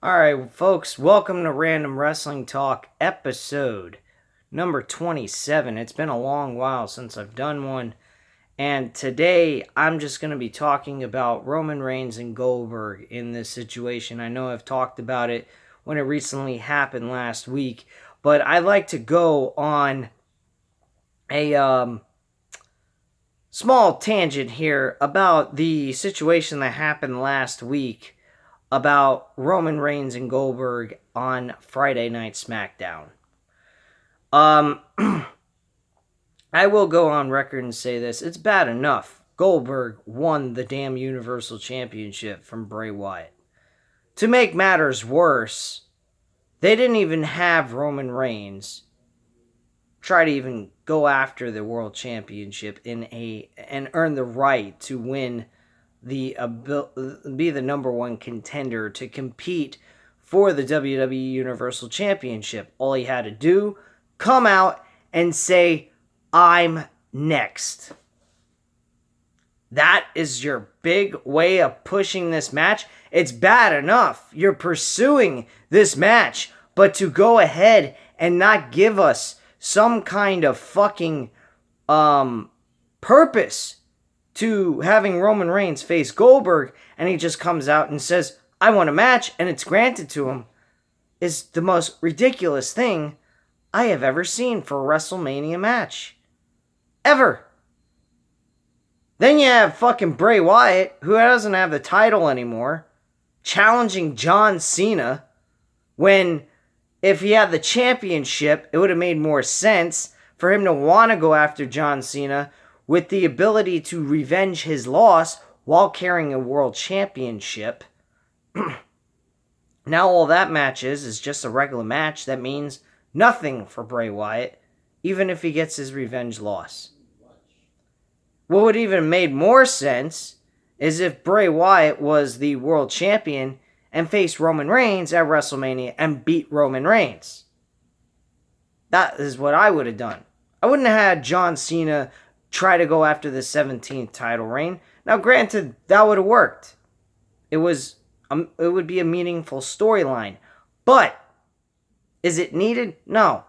Alright, folks, welcome to Random Wrestling Talk episode number 27. It's been a long while since I've done one, and today I'm just going to be talking about Roman Reigns and Goldberg in this situation. I know I've talked about it when it recently happened last week, but I'd like to go on a small tangent here about the situation that happened last week about Roman Reigns and Goldberg on Friday Night SmackDown. I will go on record and say this. It's bad enough Goldberg won the damn Universal Championship from Bray Wyatt. To make matters worse, they didn't even have Roman Reigns try to even go after the World Championship and earn the right to win be the number one contender to compete for the WWE Universal Championship. All he had to do, come out and say, "I'm next." That is your big way of pushing this match. It's bad enough you're pursuing this match, but to go ahead and not give us some kind of fucking purpose to having Roman Reigns face Goldberg, and he just comes out and says, "I want a match," and it's granted to him, is the most ridiculous thing I have ever seen for a WrestleMania match. Ever. Then you have fucking Bray Wyatt, who doesn't have the title anymore, challenging John Cena, when if he had the championship, it would have made more sense for him to want to go after John Cena with the ability to revenge his loss while carrying a world championship. Now all that match is just a regular match that means nothing for Bray Wyatt, even if he gets his revenge loss. What would even made more sense is if Bray Wyatt was the world champion and faced Roman Reigns at WrestleMania and beat Roman Reigns. That is what I would have done. I wouldn't have had John Cena try to go after the 17th title reign. Now, granted, that would have worked. It would be a meaningful storyline. But, is it needed? No.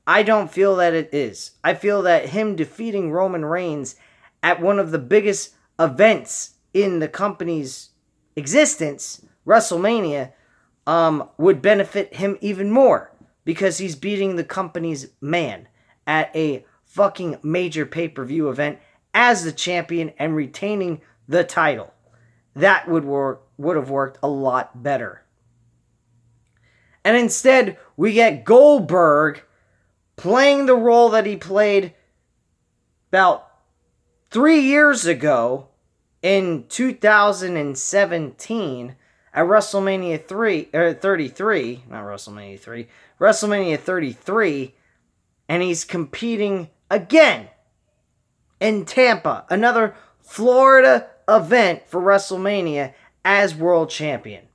I don't feel that it is. I feel that him defeating Roman Reigns at one of the biggest events in the company's existence, WrestleMania, would benefit him even more. Because he's beating the company's man at a fucking major pay-per-view event as the champion and retaining the title. That would have worked a lot better. And instead, we get Goldberg playing the role that he played about 3 years ago in 2017 at WrestleMania 33, not WrestleMania 3, WrestleMania 33, and he's competing again in Tampa, another Florida event for WrestleMania as world champion.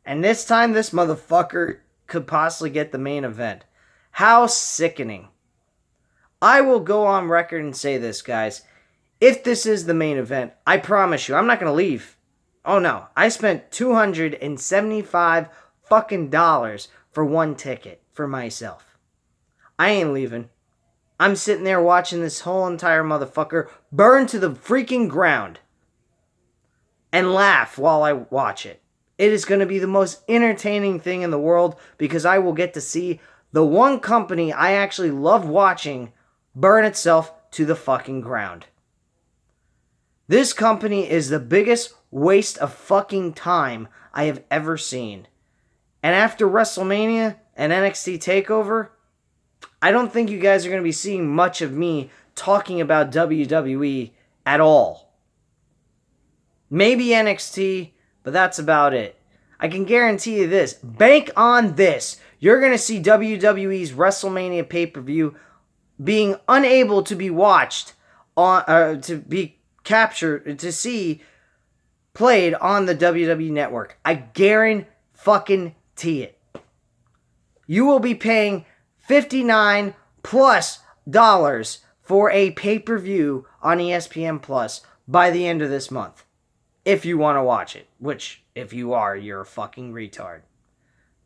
And this time, this motherfucker could possibly get the main event. How sickening. I will go on record and say this, guys. If this is the main event, I promise you, I'm not going to leave. Oh no, I spent $275 fucking dollars for one ticket for myself. I ain't leaving. I'm sitting there watching this whole entire motherfucker burn to the freaking ground and laugh while I watch it. It is going to be the most entertaining thing in the world because I will get to see the one company I actually love watching burn itself to the fucking ground. This company is the biggest waste of fucking time I have ever seen. And after WrestleMania and NXT TakeOver, I don't think you guys are going to be seeing much of me talking about WWE at all. Maybe NXT, but that's about it. I can guarantee you this. Bank on this. You're going to see WWE's WrestleMania pay-per-view being unable to be watched to be captured, to see played on the WWE network. I guarantee it. You will be paying $59 plus for a pay-per-view on ESPN Plus by the end of this month. If you want to watch it. Which, if you are, you're a fucking retard.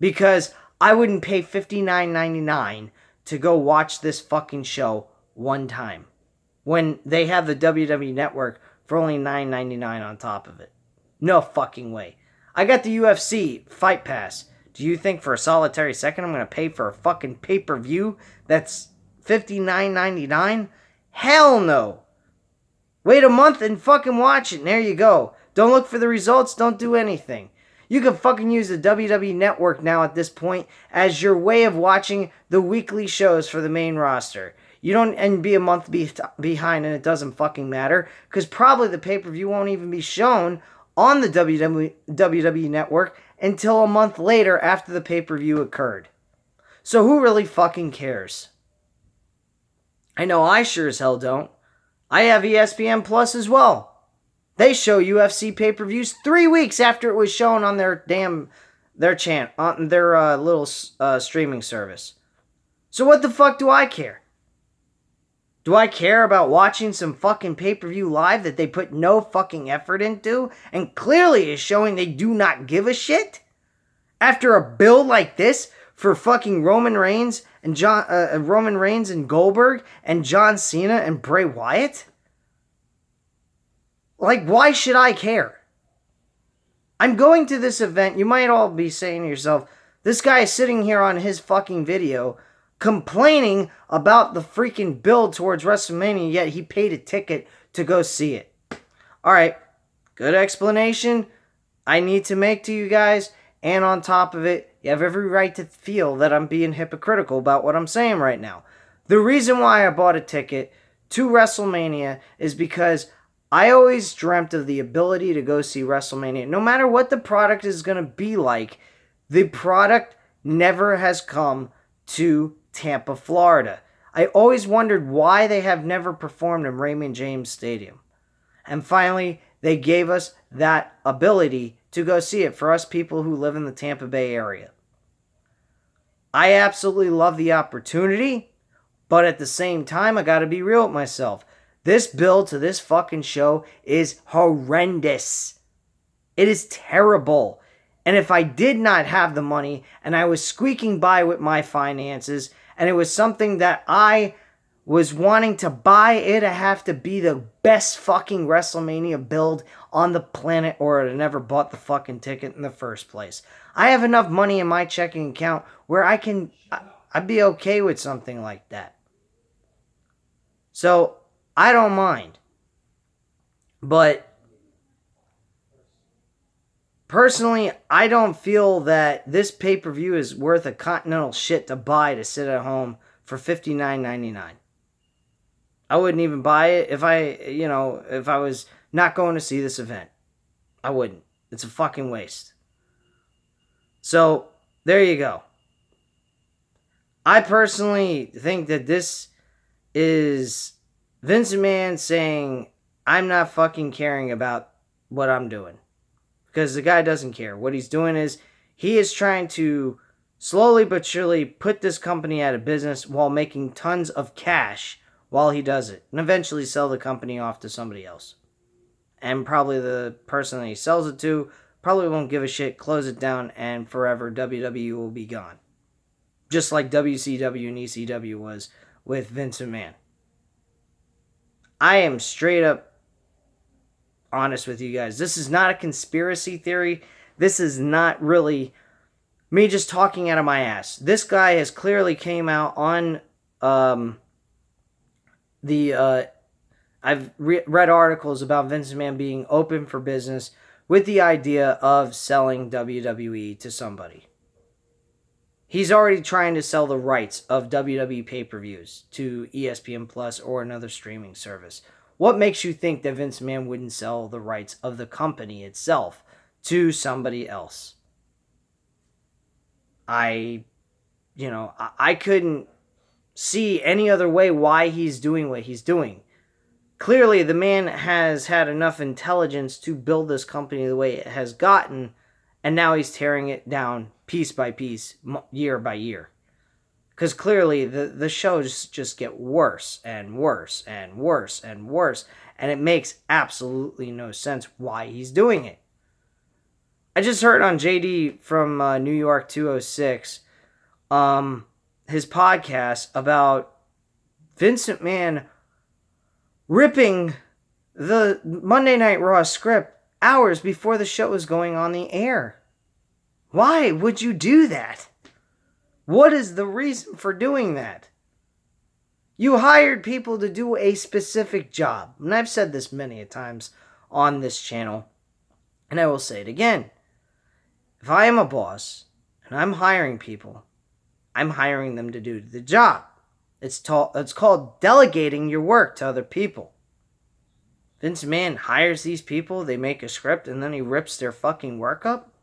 Because I wouldn't pay $59.99 to go watch this fucking show one time when they have the WWE Network for only $9.99 on top of it. No fucking way. I got the UFC Fight Pass. Do you think for a solitary second I'm going to pay for a fucking pay-per-view that's $59.99? Hell no. Wait a month and fucking watch it, and there you go. Don't look for the results, don't do anything. You can fucking use the WWE Network now at this point as your way of watching the weekly shows for the main roster. You don't and be a month behind, and it doesn't fucking matter, because probably the pay-per-view won't even be shown on the WWE Network until a month later after the pay-per-view occurred. So who really fucking cares? I know I sure as hell don't. I have ESPN Plus as well. They show UFC pay-per-views 3 weeks after it was shown on their little streaming service. So what the fuck do I care? Do I care about watching some fucking pay-per-view live that they put no fucking effort into and clearly is showing they do not give a shit? After a build like this for fucking Roman Reigns and Goldberg and John Cena and Bray Wyatt? Like, why should I care? I'm going to this event. You might all be saying to yourself, this guy is sitting here on his fucking video complaining about the freaking build towards WrestleMania, yet he paid a ticket to go see it. Alright, good explanation I need to make to you guys, and on top of it, you have every right to feel that I'm being hypocritical about what I'm saying right now. The reason why I bought a ticket to WrestleMania is because I always dreamt of the ability to go see WrestleMania. No matter what the product is going to be like, the product never has come to Tampa, Florida. I always wondered why they have never performed in Raymond James Stadium. And finally, they gave us that ability to go see it for us people who live in the Tampa Bay area. I absolutely love the opportunity, but at the same time, I gotta be real with myself. This build to this fucking show is horrendous. It is terrible. And if I did not have the money and I was squeaking by with my finances and it was something that I was wanting to buy, it'd have to be the best fucking WrestleMania build on the planet, or I'd never bought the fucking ticket in the first place. I have enough money in my checking account where I'd be okay with something like that. So, I don't mind. But personally, I don't feel that this pay-per-view is worth a continental shit to buy to sit at home for $59.99. I wouldn't even buy it if I was not going to see this event. I wouldn't. It's a fucking waste. So, there you go. I personally think that this is Vince McMahon saying, I'm not fucking caring about what I'm doing. Because the guy doesn't care. What he's doing is, he is trying to slowly but surely put this company out of business while making tons of cash while he does it. And eventually sell the company off to somebody else. And probably the person that he sells it to probably won't give a shit, close it down, and forever WWE will be gone. Just like WCW and ECW was with Vince McMahon. I am straight up honest with you guys. This is not a conspiracy theory. This is not really me just talking out of my ass. This guy has clearly came out on I've read articles about Vince McMahon being open for business with the idea of selling WWE to somebody. He's already trying to sell the rights of WWE pay-per-views to ESPN Plus or another streaming service. What makes you think that Vince McMahon wouldn't sell the rights of the company itself to somebody else? I couldn't see any other way why he's doing what he's doing. Clearly, the man has had enough intelligence to build this company the way it has gotten, and now he's tearing it down piece by piece, year by year. Because clearly, the shows just get worse and worse and worse and worse, and it makes absolutely no sense why he's doing it. I just heard on JD from New York 206, his podcast about Vince McMahon ripping the Monday Night Raw script hours before the show was going on the air. Why would you do that? What is the reason for doing that? You hired people to do a specific job. And I've said this many a times on this channel, and I will say it again. If I am a boss and I'm hiring people, I'm hiring them to do the job. It's called delegating your work to other people. Vince McMahon hires these people, they make a script, and then he rips their fucking work up?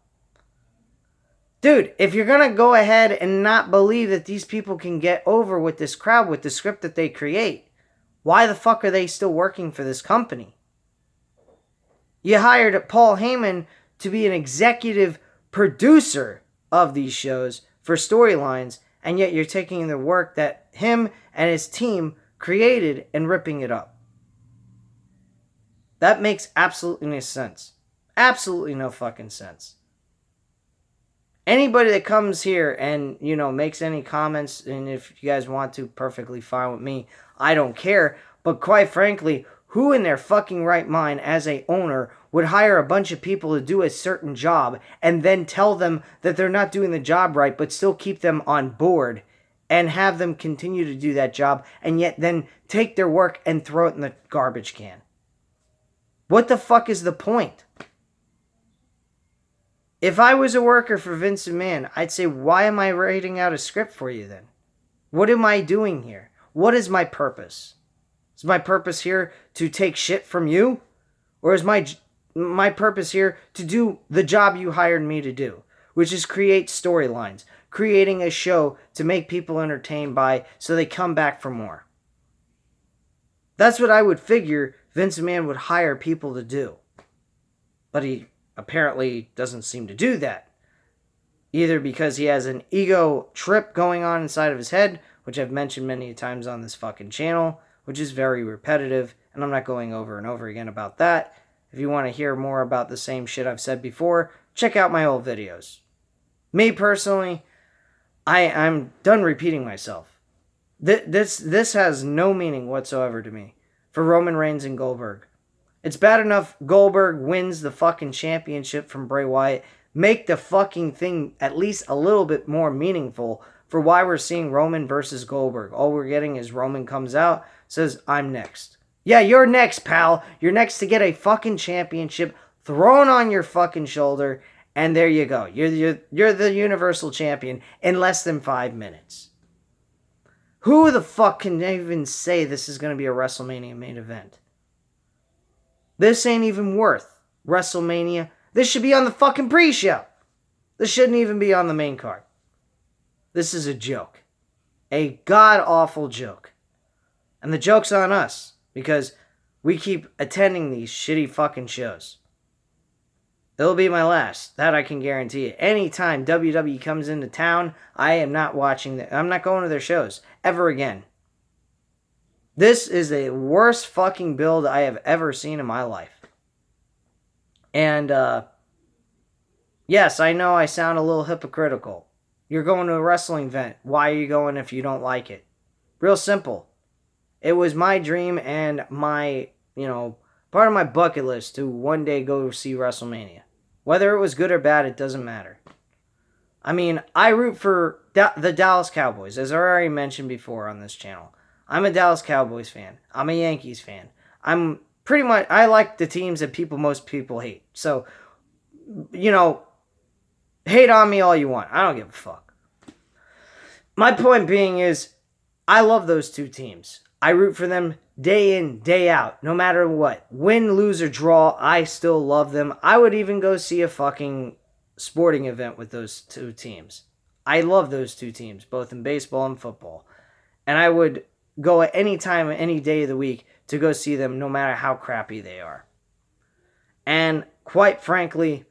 Dude, if you're going to go ahead and not believe that these people can get over with this crowd, with the script that they create, why the fuck are they still working for this company? You hired Paul Heyman to be an executive producer of these shows for storylines, and yet you're taking the work that him and his team created and ripping it up. That makes absolutely no sense. Absolutely no fucking sense. Anybody that comes here and, makes any comments, and if you guys want to, perfectly fine with me. I don't care. But quite frankly, who in their fucking right mind as a owner would hire a bunch of people to do a certain job and then tell them that they're not doing the job right, but still keep them on board and have them continue to do that job, and yet then take their work and throw it in the garbage can? What the fuck is the point? If I was a worker for Vince McMahon, I'd say, why am I writing out a script for you then? What am I doing here? What is my purpose? Is my purpose here to take shit from you? Or is my purpose here to do the job you hired me to do, which is create storylines, creating a show to make people entertained by so they come back for more? That's what I would figure Vince McMahon would hire people to do. But he apparently doesn't seem to do that. Either because he has an ego trip going on inside of his head, which I've mentioned many times on this fucking channel, which is very repetitive, and I'm not going over and over again about that. If you want to hear more about the same shit I've said before, check out my old videos. Me personally, I'm done repeating myself. This has no meaning whatsoever to me for Roman Reigns and Goldberg. It's bad enough Goldberg wins the fucking championship from Bray Wyatt. Make the fucking thing at least a little bit more meaningful for why we're seeing Roman versus Goldberg. All we're getting is Roman comes out, says, I'm next. Yeah, you're next, pal. You're next to get a fucking championship thrown on your fucking shoulder, and there you go. You're the Universal Champion in less than 5 minutes. Who the fuck can even say this is going to be a WrestleMania main event? This ain't even worth WrestleMania. This should be on the fucking pre-show. This shouldn't even be on the main card. This is a joke. A god-awful joke. And the joke's on us, because we keep attending these shitty fucking shows. It'll be my last. That I can guarantee it. Anytime WWE comes into town, I am not watching I'm not going to their shows ever again. This is the worst fucking build I have ever seen in my life. And, yes, I know I sound a little hypocritical. You're going to a wrestling event. Why are you going if you don't like it? Real simple. It was my dream and my, part of my bucket list to one day go see WrestleMania. Whether it was good or bad, it doesn't matter. I mean, I root for the Dallas Cowboys, as I already mentioned before on this channel. I'm a Dallas Cowboys fan. I'm a Yankees fan. I like the teams that most people hate. So, hate on me all you want. I don't give a fuck. My point being is, I love those two teams. I root for them day in, day out, no matter what. Win, lose, or draw, I still love them. I would even go see a fucking sporting event with those two teams. I love those two teams, both in baseball and football. And I would go at any time, any day of the week to go see them, no matter how crappy they are. And quite frankly,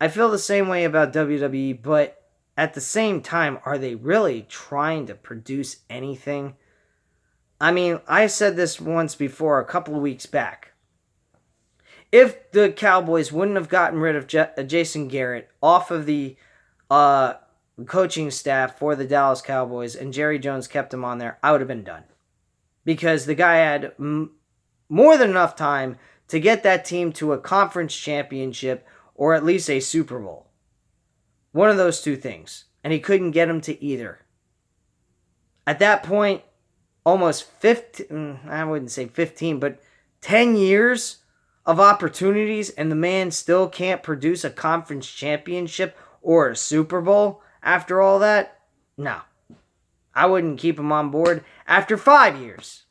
I feel the same way about WWE, but at the same time, are they really trying to produce anything? I mean, I said this once before, a couple of weeks back. if the Cowboys wouldn't have gotten rid of Jason Garrett off of the coaching staff for the Dallas Cowboys and Jerry Jones kept him on there, I would have been done. Because the guy had more than enough time to get that team to a conference championship or at least a Super Bowl. One of those two things. And he couldn't get them to either. At that point, almost 15, I wouldn't say 15, but 10 years of opportunities, and the man still can't produce a conference championship or a Super Bowl after all that? No. I wouldn't keep him on board after 5 years.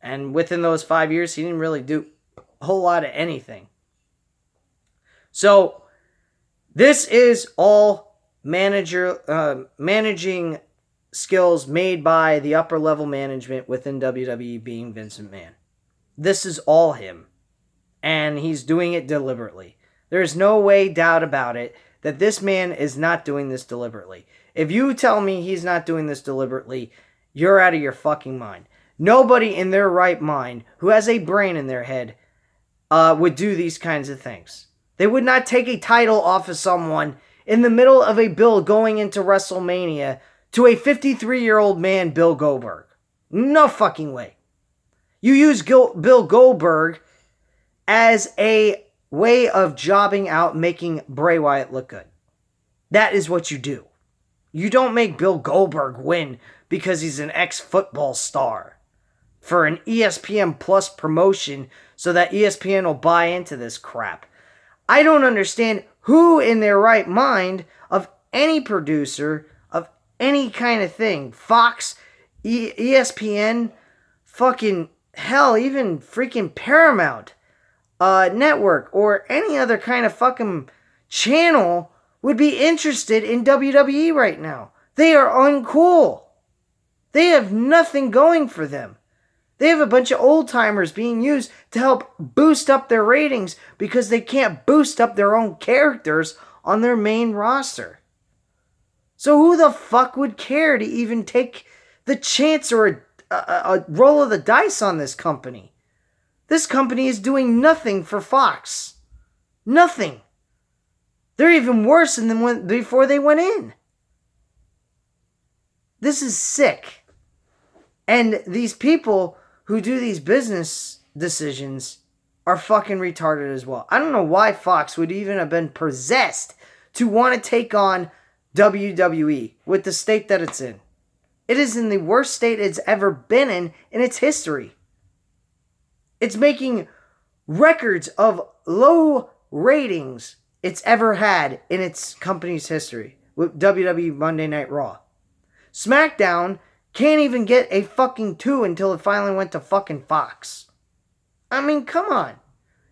And within those 5 years, he didn't really do a whole lot of anything. So, this is all managing skills made by the upper level management within WWE, being Vince McMahon. This is all him. And he's doing it deliberately. There's no doubt about it that this man is not doing this deliberately. If you tell me he's not doing this deliberately, you're out of your fucking mind. Nobody in their right mind who has a brain in their head would do these kinds of things. They would not take a title off of someone in the middle of a build going into WrestleMania to a 53-year-old man, Bill Goldberg. No fucking way. You use Bill Goldberg as a way of jobbing out making Bray Wyatt look good. That is what you do. You don't make Bill Goldberg win because he's an ex-football star for an ESPN Plus promotion so that ESPN will buy into this crap. I don't understand who in their right mind of any producer of any kind of thing, Fox, ESPN, fucking hell, even freaking Paramount Network or any other kind of fucking channel would be interested in WWE right now. They are uncool. They have nothing going for them. They have a bunch of old timers being used to help boost up their ratings because they can't boost up their own characters on their main roster. So who the fuck would care to even take the chance or a roll of the dice on this company? This company is doing nothing for Fox. Nothing. They're even worse than before they went in. This is sick. And these people who do these business decisions are fucking retarded as well. I don't know why Fox would even have been possessed to want to take on WWE with the state that it's in. It is in the worst state it's ever been in its history. It's making records of low ratings it's ever had in its company's history with WWE Monday Night Raw. SmackDown can't even get a fucking 2 until it finally went to fucking Fox. I mean, come on.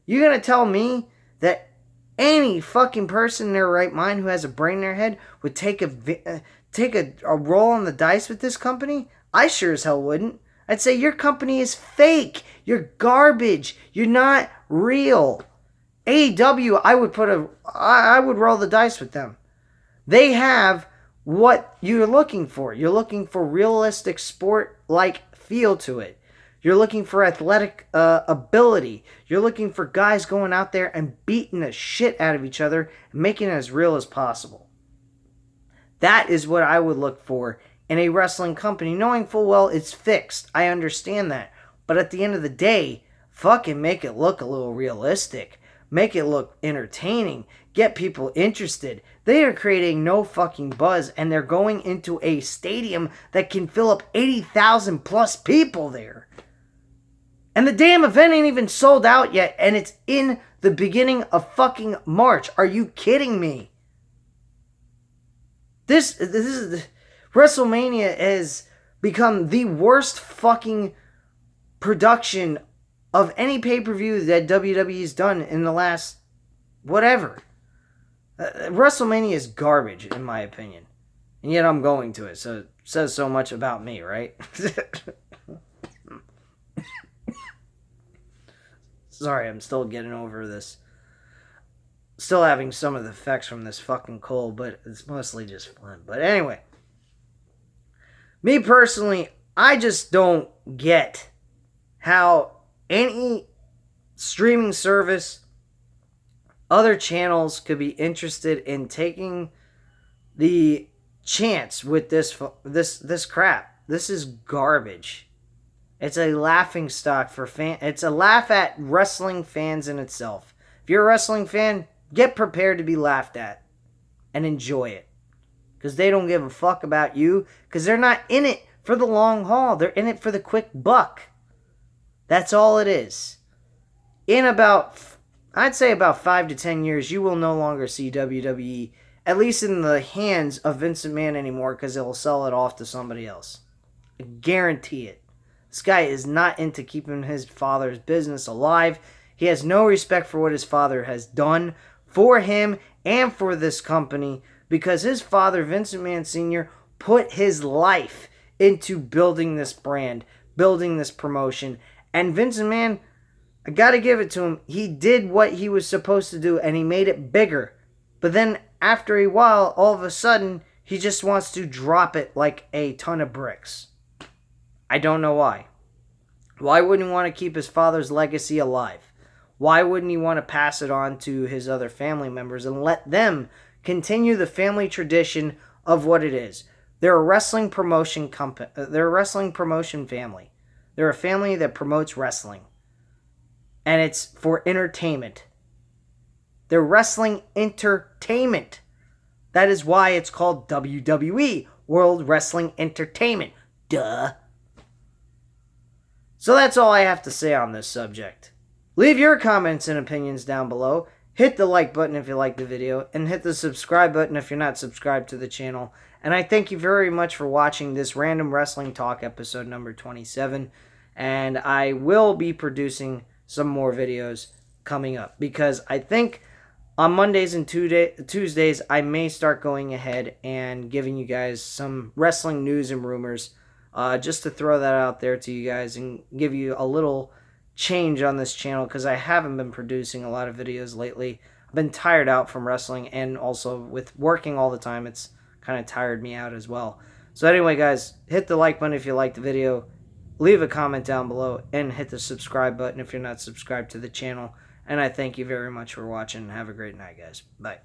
You're gonna tell me that any fucking person in their right mind who has a brain in their head would take a roll on the dice with this company? I sure as hell wouldn't. I'd say your company is fake. You're garbage. You're not real. AEW, I would roll the dice with them. They have what you're looking for. You're looking for realistic sport-like feel to it. You're looking for athletic ability. You're looking for guys going out there and beating the shit out of each other and making it as real as possible. That is what I would look for in a wrestling company, knowing full well it's fixed. I understand that. But at the end of the day, fucking make it look a little realistic. Make it look entertaining. Get people interested. They are creating no fucking buzz, and they're going into a stadium that can fill up 80,000 plus people there. And the damn event ain't even sold out yet, and it's in the beginning of fucking March. Are you kidding me? This is WrestleMania has become the worst fucking production of any pay-per-view that WWE's done in the last whatever. WrestleMania is garbage, in my opinion. And yet I'm going to it, so it says so much about me, right? Sorry, I'm still getting over this. Still having some of the effects from this fucking cold, but it's mostly just fun. But anyway. Me personally, I just don't get how any streaming service, other channels could be interested in taking the chance with this crap. This is garbage. It's a laughing stock for it's a laugh at wrestling fans in itself. If you're a wrestling fan, get prepared to be laughed at and enjoy it. Because they don't give a fuck about you. Because they're not in it for the long haul. They're in it for the quick buck. That's all it is. In about, I'd say about 5 to 10 years, you will no longer see WWE, at least in the hands of Vince McMahon anymore, because they'll sell it off to somebody else. I guarantee it. This guy is not into keeping his father's business alive. He has no respect for what his father has done for him and for this company, because his father, Vince McMahon Sr., put his life into building this brand, building this promotion. And Vince McMahon, I gotta give it to him, he did what he was supposed to do, and he made it bigger. But then, after a while, all of a sudden, he just wants to drop it like a ton of bricks. I don't know why. Why wouldn't he want to keep his father's legacy alive? Why wouldn't he want to pass it on to his other family members and let them continue the family tradition of what it is? They're a wrestling promotion company. They're a wrestling promotion family. They're a family that promotes wrestling. And it's for entertainment. They're wrestling entertainment. That is why it's called WWE, World Wrestling Entertainment. Duh. So that's all I have to say on this subject. Leave your comments and opinions down below. Hit the like button if you like the video, and hit the subscribe button if you're not subscribed to the channel. And I thank you very much for watching this Random Wrestling Talk episode number 27. And I will be producing some more videos coming up, because I think on Mondays and Tuesdays I may start going ahead and giving you guys some wrestling news and rumors, just to throw that out there to you guys and give you a little change on this channel, because I haven't been producing a lot of videos lately. I've been tired out from wrestling, and also with working all the time, it's kind of tired me out as well. So anyway, guys, hit the like button if you liked the video, leave a comment down below, and hit the subscribe button if you're not subscribed to the channel. And I thank you very much for watching. Have a great night, guys. Bye.